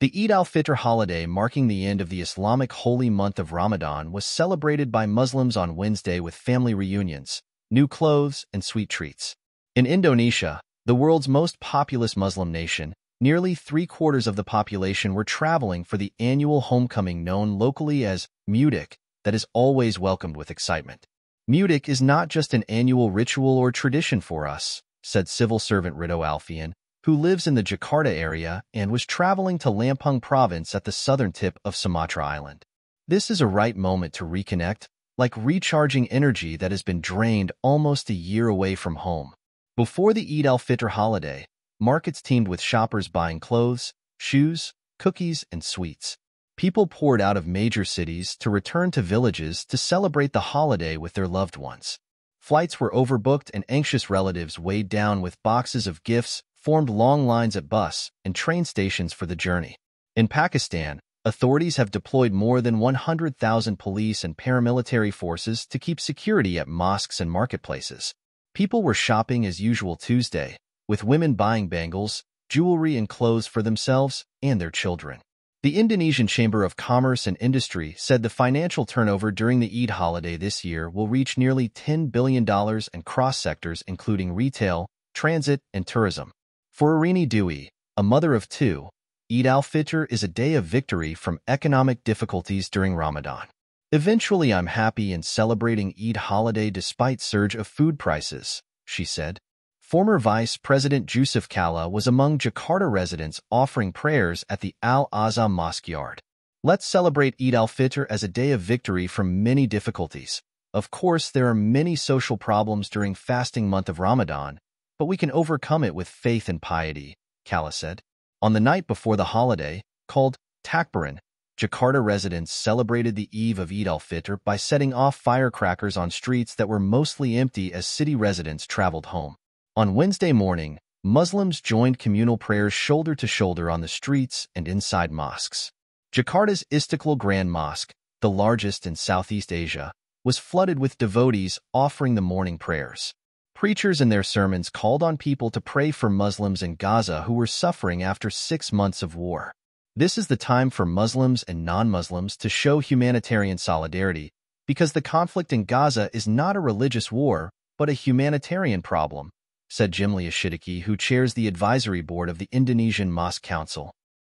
The Eid al-Fitr holiday, marking the end of the Islamic holy month of Ramadan, was celebrated by Muslims on Wednesday with family reunions, new clothes, and sweet treats. In Indonesia, the world's most populous Muslim nation, nearly three-quarters of the population were traveling for the annual homecoming known locally as mudik, that is always welcomed with excitement. Mudik is not just an annual ritual or tradition for us, said civil servant Rido Alfian, who lives in the Jakarta area and was traveling to Lampung province at the southern tip of Sumatra Island. This is a right moment to reconnect, like recharging energy that has been drained almost a year away from home. Before the Eid al-Fitr holiday, markets teemed with shoppers buying clothes, shoes, cookies, and sweets. People poured out of major cities to return to villages to celebrate the holiday with their loved ones. Flights were overbooked and anxious relatives weighed down with boxes of gifts, formed long lines at bus and train stations for the journey. In Pakistan, authorities have deployed more than 100,000 police and paramilitary forces to keep security at mosques and marketplaces. People were shopping as usual Tuesday, with women buying bangles, jewelry, and clothes for themselves and their children. The Indonesian Chamber of Commerce and Industry said the financial turnover during the Eid holiday this year will reach nearly $10 billion and cross sectors including retail, transit, and tourism. For Irini Dwi, a mother of two, Eid al-Fitr is a day of victory from economic difficulties during Ramadan. Eventually, I'm happy and celebrating Eid holiday despite surge of food prices, she said. Former Vice President Yusuf Kalla was among Jakarta residents offering prayers at the Al-Azhar Mosque yard. Let's celebrate Eid al-Fitr as a day of victory from many difficulties. Of course, there are many social problems during fasting month of Ramadan, but we can overcome it with faith and piety, Kalla said. On the night before the holiday, called Takbiran, Jakarta residents celebrated the eve of Eid al-Fitr by setting off firecrackers on streets that were mostly empty as city residents traveled home. On Wednesday morning, Muslims joined communal prayers shoulder to shoulder on the streets and inside mosques. Jakarta's Istiqlal Grand Mosque, the largest in Southeast Asia, was flooded with devotees offering the morning prayers. Preachers in their sermons called on people to pray for Muslims in Gaza who were suffering after 6 months of war. This is the time for Muslims and non-Muslims to show humanitarian solidarity because the conflict in Gaza is not a religious war, but a humanitarian problem, said Jimli Ashidiki, who chairs the advisory board of the Indonesian Mosque Council.